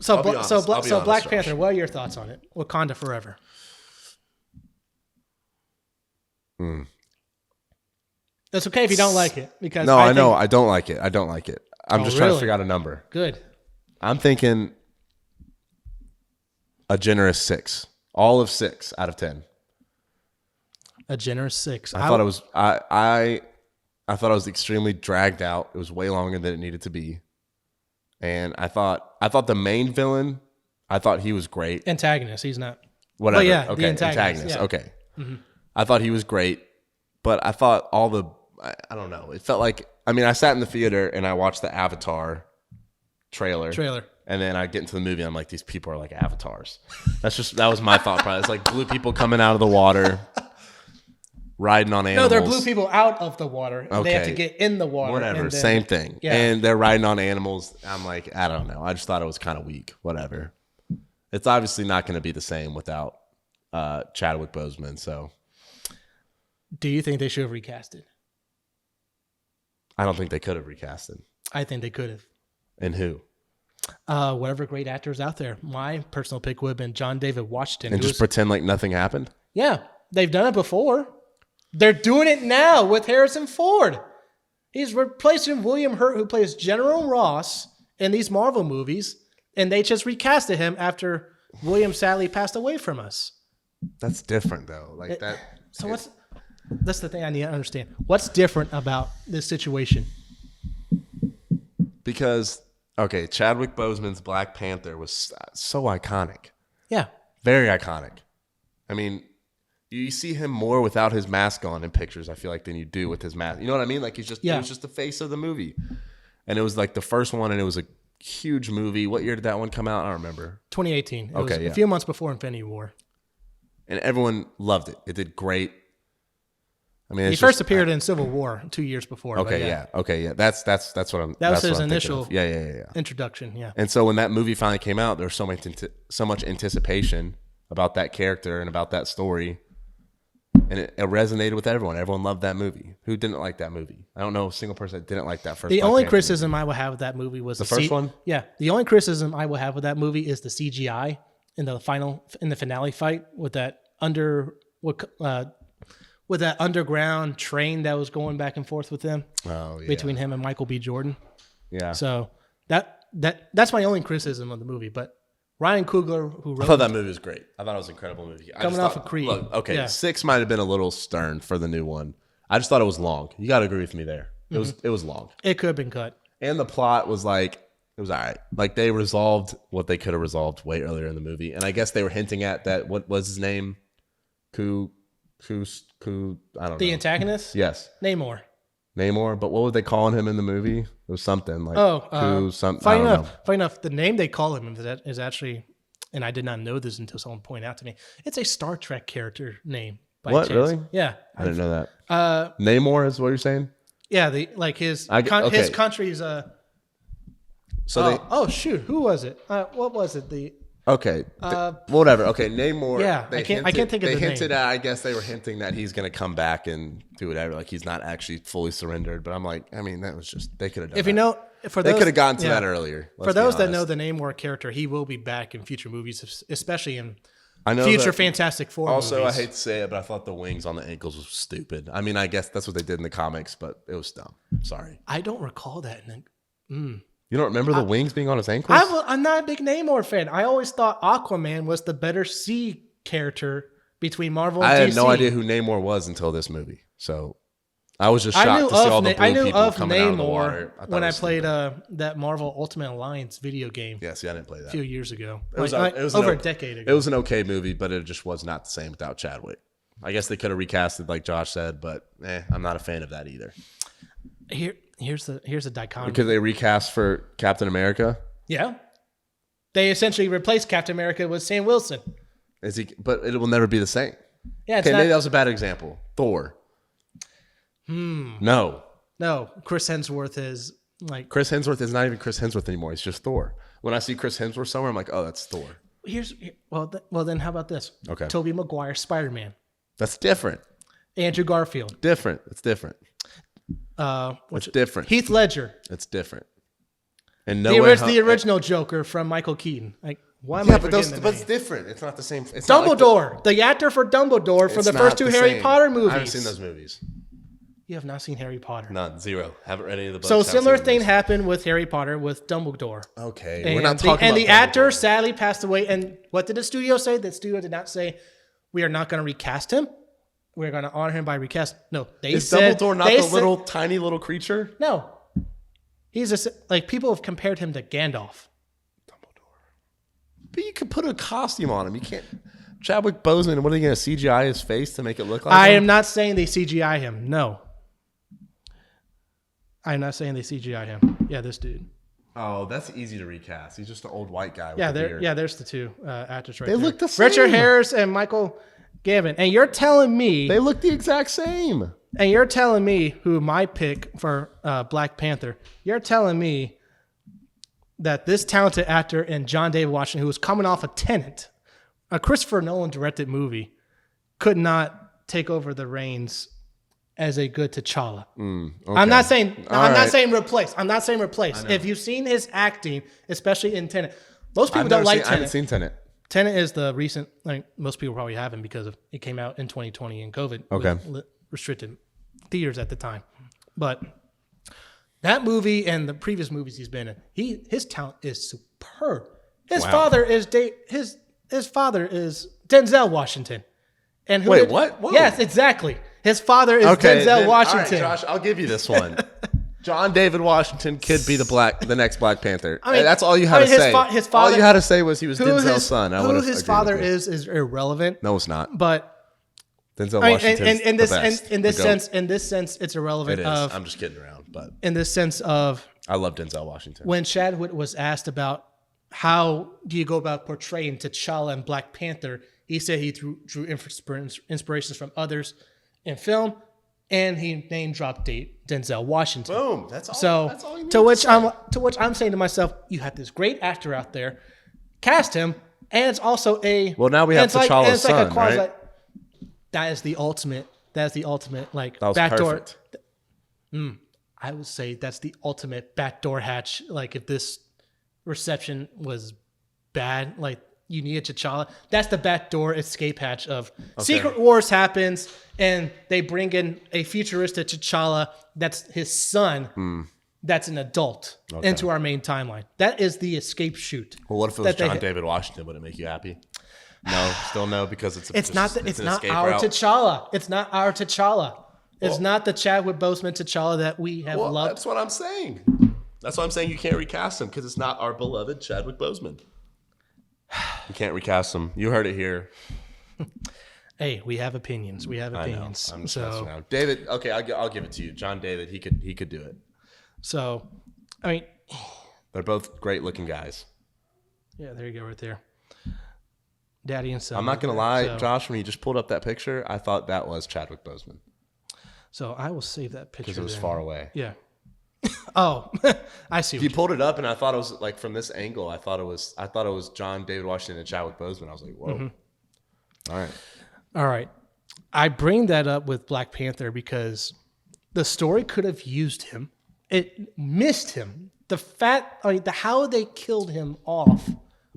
So, I'll be honest, I'll be honest, Black Josh. Panther. What are your thoughts on it? Wakanda Forever. It's okay if you don't like it because No, I know. I don't like it. I don't like it. I'm just trying to really? figure out a number. Good. I'm thinking a generous 6. All of 6 out of 10. A generous 6. I thought it was I thought it was extremely dragged out. It was way longer than it needed to be. And I thought the main villain, I thought he was great. Antagonist. He's not. Whatever. Well, yeah, okay. the antagonist. Yeah. Okay. I thought he was great, but I thought I don't know. It felt like, I sat in the theater and I watched the Avatar trailer. And then I get into the movie and I'm like, these people are like avatars. That was my thought process. It's like blue people coming out of the water, riding on animals. No, they're blue people out of the water. And They have to get in the water. Whatever, same thing. Yeah. And they're riding on animals. I'm like, I don't know. I just thought it was kind of weak. Whatever. It's obviously not going to be the same without Chadwick Boseman. So, do you think they should have recasted? I don't think they could have recasted. I think they could have. And who? Whatever great actors out there. My personal pick would have been John David Washington. And just pretend like nothing happened? Yeah, they've done it before. They're doing it now with Harrison Ford. He's replacing William Hurt, who plays General Ross in these Marvel movies, and they just recasted him after William sadly passed away from us. That's different, though. So that's the thing I need to understand. What's different about this situation? Because, okay, Chadwick Boseman's Black Panther was so iconic. Yeah. Very iconic. You see him more without his mask on in pictures, I feel like, than you do with his mask. You know what I mean? Like, it was just the face of the movie. And it was like the first one, and it was a huge movie. What year did that one come out? I don't remember. 2018. It was yeah. a few months before Infinity War. And everyone loved it. It did great. He first appeared in Civil War 2 years before. Okay, yeah. Okay, yeah. That's what I'm. That was that's his what I'm initial thinking of. introduction. Yeah. And so when that movie finally came out, there was so much anticipation about that character and about that story, and it resonated with everyone. Everyone loved that movie. Who didn't like that movie? I don't know a single person that didn't like that first. The Black only Panther criticism movie. I will have with that movie was the first one. Yeah, the only criticism I will have with that movie is the CGI in the finale fight with that with that underground train that was going back and forth with them. Oh, yeah. Between him and Michael B. Jordan. Yeah. So that's my only criticism of the movie. But Ryan Coogler, who wrote I thought that movie was great. I thought it was an incredible movie. Coming off of Creed. Look, okay, Yeah. 6 might have been a little stern for the new one. I just thought it was long. You got to agree with me there. It was long. It could have been cut. And the plot was like, it was all right. Like, they resolved what they could have resolved way earlier in the movie. And I guess they were hinting at that. What was his name? I don't know. The antagonist? Yes. Namor. But what were they calling him in the movie? It was something like something. Funny enough, the name they call him is actually, and I did not know this until someone pointed out to me, it's a Star Trek character name. By What, chance. really? Yeah. I didn't know that. Namor is what you're saying? Yeah, his country's shoot, who was it? What was it? Okay. Whatever. Okay, Namor. Yeah, I can't think of the name. They hinted at, I guess they were hinting that he's going to come back and do whatever. Like, he's not actually fully surrendered. But I'm like, that was just, they could have done that. They could have gotten to that earlier. For those that know the Namor character, he will be back in future movies, especially in I know future Fantastic Four also, movies. I hate to say it, but I thought the wings on the ankles was stupid. I guess that's what they did in the comics, but it was dumb. Sorry. I don't recall that. You don't remember the wings being on his ankles? I'm not a big Namor fan. I always thought Aquaman was the better sea character between Marvel and DC. I had no idea who Namor was until this movie. So I was just shocked to see all the blue people coming out of the water. When I played that Marvel Ultimate Alliance video game. Yeah, see, I didn't play that. A few years ago. It was over a decade ago. It was an okay movie, but it just was not the same without Chadwick. I guess they could have recasted like Josh said, but I'm not a fan of that either. Here's the dichotomy. Because they recast for Captain America? Yeah. They essentially replaced Captain America with Sam Wilson. But it will never be the same. Yeah, maybe that was a bad example. Thor. No. Chris Hemsworth is like... Chris Hemsworth is not even Chris Hemsworth anymore. He's just Thor. When I see Chris Hemsworth somewhere, I'm like, oh, that's Thor. Well, then how about this? Okay. Tobey Maguire, Spider-Man. That's different. Andrew Garfield. Different. It's different. It's different. Heath Ledger. It's different. And the original Joker from Michael Keaton. Like, why am yeah, I but forgetting the but it's name? different. It's not the same. It's Dumbledore, not the actor for Dumbledore for the not first two the Harry same. Potter movies. I haven't seen those movies. You have not seen Harry Potter. None. Zero. Haven't read any of the books. So haven't similar seen the thing movies. happened with Harry Potter with Dumbledore. Okay, And we're not talking about the Dumbledore. actor sadly passed away. And what did the studio say? The studio did not say we are not going to recast him. We're going to honor him by recast. No, they said Dumbledore not the tiny little creature? No, he's just like people have compared him to Gandalf. But you could put a costume on him. You can't. Chadwick Boseman, what are they going to CGI his face to make it look like I him? am not saying they CGI him. No. I'm not saying they CGI him. Yeah, this dude. Oh, that's easy to recast. He's just an old white guy with Yeah, a beard. there's the two actors right They there. look the same. Richard Harris and Michael Gavin. And you're telling me... They look the exact same. And you're telling me who my pick for Black Panther, you're telling me that this talented actor and John David Washington, who was coming off a Tenet, a Christopher Nolan directed movie, could not take over the reins as a good T'Challa. Okay. I'm not saying right. replace. I'm not saying replace. If you've seen his acting, especially in Tenet, most people don't like Tenet. I haven't seen Tenet. Tenet is the recent, like most people probably haven't because it came out in 2020 and COVID. Okay. With restricted theaters at the time. But that movie and the previous movies he's been in, his talent is superb. His father is Denzel Washington. And who Wait, what? Whoa. Yes, exactly. His father is Denzel Washington. All right, Josh, I'll give you this one. John David Washington could be the next Black Panther. I mean, that's all you had to say. His father, all you had to say was he was Denzel's son. Who his father is irrelevant. No, it's not. But Denzel Washington. In this sense, it's irrelevant. It is. I'm just kidding around, but in this sense of, I love Denzel Washington. When Chadwick was asked about how do you go about portraying T'Challa and Black Panther, he said he drew inspirations from others in film, and he name dropped Denzel Washington. Boom. That's all. So that's all you need to which I'm saying to myself, you have this great actor out there, cast him, and it's also a now we have T'Challa's son, right? That is the ultimate. Like that was backdoor. perfect. I would say that's the ultimate backdoor hatch. Like if this reception was bad, like you needed T'Challa, that's the backdoor escape hatch of Secret Wars happens and they bring in a futuristic T'Challa that's his son, that's an adult into our main timeline. That is the escape chute. Well, what if it was John David Washington? Would it make you happy? No, still no, because it's not our T'Challa. It's not our T'Challa. It's not the Chadwick Boseman T'Challa that we have loved. That's what I'm saying. That's why I'm saying you can't recast him because it's not our beloved Chadwick Boseman. You can't recast him. You heard it here. Hey, we have opinions. We have opinions. I'm just messing around. David, okay, I'll give it to you. John David, he could do it. So, I mean, they're both great looking guys. Yeah, there you go, right there. Daddy and son. I'm not gonna lie, Josh. When you just pulled up that picture, I thought that was Chadwick Boseman. So I will save that picture because it was far away. Yeah. Oh, I see. You pulled it up, and I thought it was like from this angle. I thought it was John David Washington and Chadwick Boseman. I was like, whoa. Mm-hmm. All right. I bring that up with Black Panther because the story could have used him. It missed him. How they killed him off,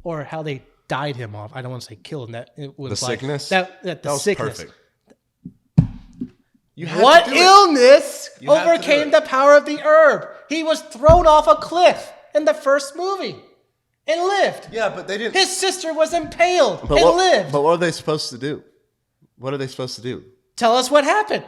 or how they died him off. I don't want to say killed him. That it was the sickness. That was sickness. Perfect. What illness overcame the power of the herb? He was thrown off a cliff in the first movie and lived. Yeah, but they didn't. His sister was impaled and lived. But what are they supposed to do? What are they supposed to do? Tell us what happened.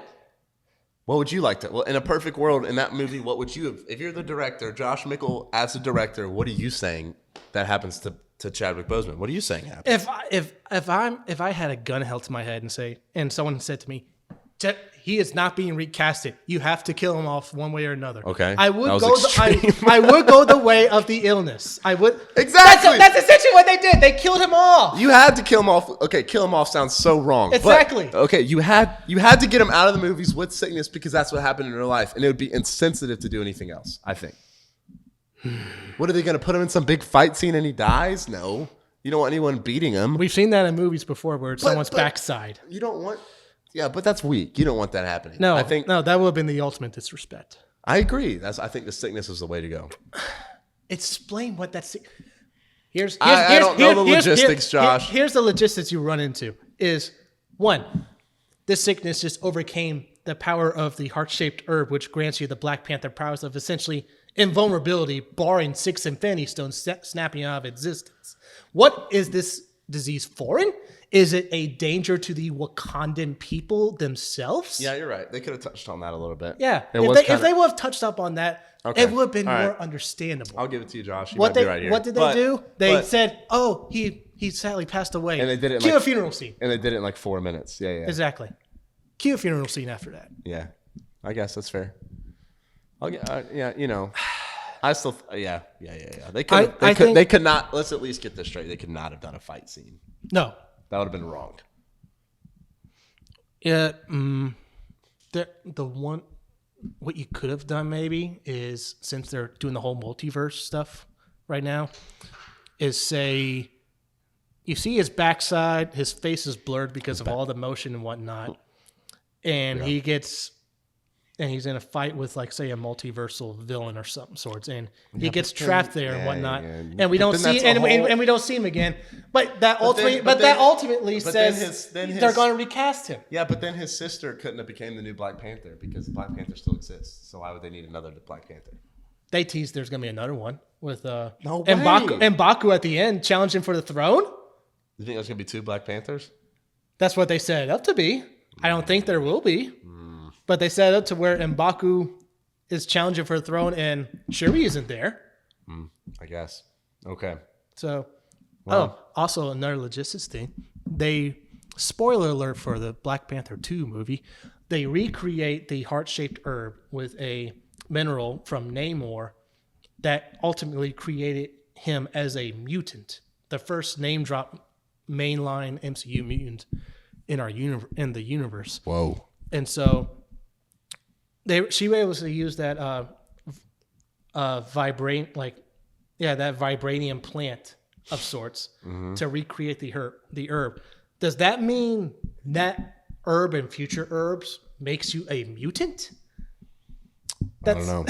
What would you like to? Well, in a perfect world, in that movie, what would you have? If you're the director, Josh Mickle as a director, what are you saying that happens to Chadwick Boseman? What are you saying happens? If I had a gun held to my head and someone said to me, he is not being recasted. You have to kill him off one way or another. Okay, I would go the way of the illness. I would exactly. That's essentially what they did. They killed him off. You had to kill him off. Okay, kill him off sounds so wrong. Exactly. But, okay, you had to get him out of the movies with sickness because that's what happened in real life, and it would be insensitive to do anything else. I think. What are they going to put him in some big fight scene and he dies? No, you don't want anyone beating him. We've seen that in movies before where it's someone's backside. You don't want. Yeah, but that's weak. You don't want that happening. No, that would have been the ultimate disrespect. I agree. I think the sickness is the way to go. Explain what that's. I don't know the logistics, Josh. Here's the logistics you run into is one, this sickness just overcame the power of the heart-shaped herb, which grants you the Black Panther powers of essentially invulnerability, barring 6 Infinity Stones snapping out of existence. What is this disease foreign? Is it a danger to the Wakandan people themselves? Yeah, you're right. They could have touched on that a little bit. Yeah. If they would have touched up on that, it would have been more understandable. I'll give it to you, Josh. What did they do? They said, "Oh, he sadly passed away." And they did it. Cue a funeral scene. And they did it in like 4 minutes. Yeah. Exactly. Cue a funeral scene after that. Yeah, I guess that's fair. I still. Yeah. They could not. Let's at least get this straight. They could not have done a fight scene. No. That would have been wrong. Yeah. The one, what you could have done maybe is, since they're doing the whole multiverse stuff right now, is say, you see his backside, his face is blurred because of all the motion and whatnot, and he's in a fight with, like, say, a multiversal villain or something sorts, and he gets trapped there and whatnot, and we don't see and we don't see him again. But that ultimately says they're going to recast him. Yeah, but then his sister couldn't have became the new Black Panther because Black Panther still exists. So why would they need another Black Panther? They teased there's going to be another one with M'Baku at the end challenging for the throne. You think there's going to be 2 Black Panthers? That's what they set it up to be. I don't think there will be. But they set it up to where M'Baku is challenging for the throne and Shuri isn't there. I guess. Okay. So, also another logistics thing. Spoiler alert for the Black Panther 2 movie, they recreate the heart-shaped herb with a mineral from Namor that ultimately created him as a mutant. The first name-drop mainline MCU mutant in the universe. Whoa. And so she was able to use that vibranium plant of sorts to recreate the herb. Does that mean that herb and future herbs makes you a mutant? I don't know.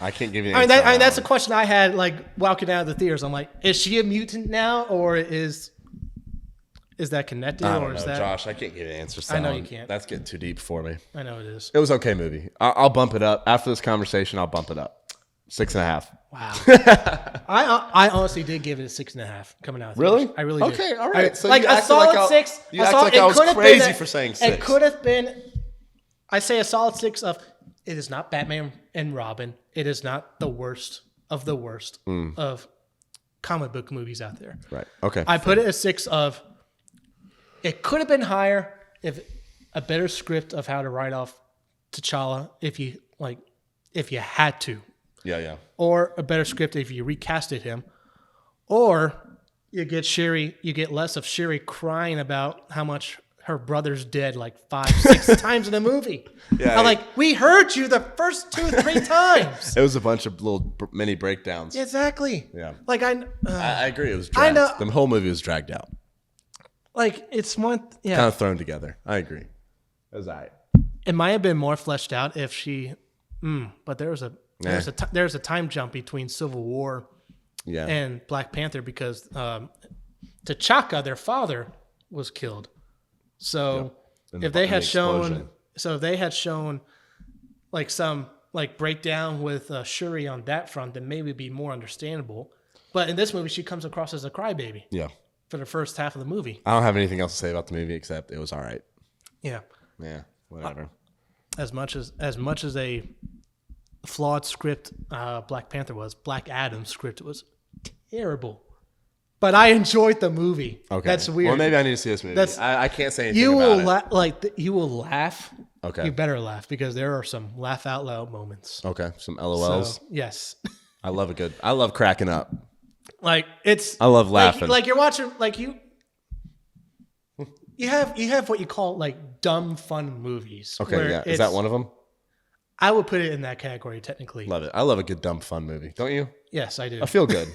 I can't give you an answer. That's a question I had, like, walking out of the theaters. I'm like, is she a mutant now, or is that connected? I don't know, Josh. I can't give you an answer. I know you can't. That's getting too deep for me. I know it is. It was an okay movie. I'll bump it up. After this conversation, I'll bump it up. 6.5. Wow. I honestly did give it a 6.5 coming out. Really? I really did. Okay, all right. So like a solid 6. You act like I was crazy for saying 6. It could have been, I say a solid 6 of, it is not Batman and Robin. It is not the worst of the worst of comic book movies out there. Right. Okay. I put it a 6 of, it could have been higher if a better script of how to write off T'Challa if you had to. Yeah. Or a better script if you recasted him. Or you get less of Shuri crying about how much her brother's dead like 5-6 times in the movie. Yeah, I'm like, we heard you the first 2-3 times. It was a bunch of little mini breakdowns. Exactly. Yeah. Like I agree. It was dragged. I know. The whole movie was dragged out. Like, it's one... Yeah. Kind of thrown together. I agree. It was all right. It might have been more fleshed out if she... but there's a time jump between Civil War and Black Panther because T'Chaka, their father, was killed. So if they had shown like some like breakdown with Shuri on that front, then maybe it'd be more understandable. But in this movie, she comes across as a crybaby. Yeah. For the first half of the movie. I don't have anything else to say about the movie except it was all right. Yeah. Yeah. Whatever. As much as a flawed script Black Panther was, Black Adam's script was terrible. But I enjoyed the movie. Okay. That's weird. Well, maybe I need to see this movie. I can't say anything about it. You will laugh. Okay. You better laugh because there are some laugh out loud moments. Okay. Some LOLs. So, yes. I love cracking up. I love laughing. Like you're watching, like you have what you call like dumb fun movies. Okay, yeah. Is that one of them? I would put it in that category technically. Love it. I love a good dumb fun movie. Don't you? Yes, I do. I feel good.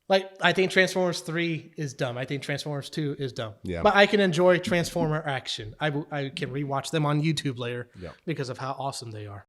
Like, I think Transformers 3 is dumb. I think Transformers 2 is dumb. Yeah. But I can enjoy Transformer action. I can rewatch them on YouTube later because of how awesome they are.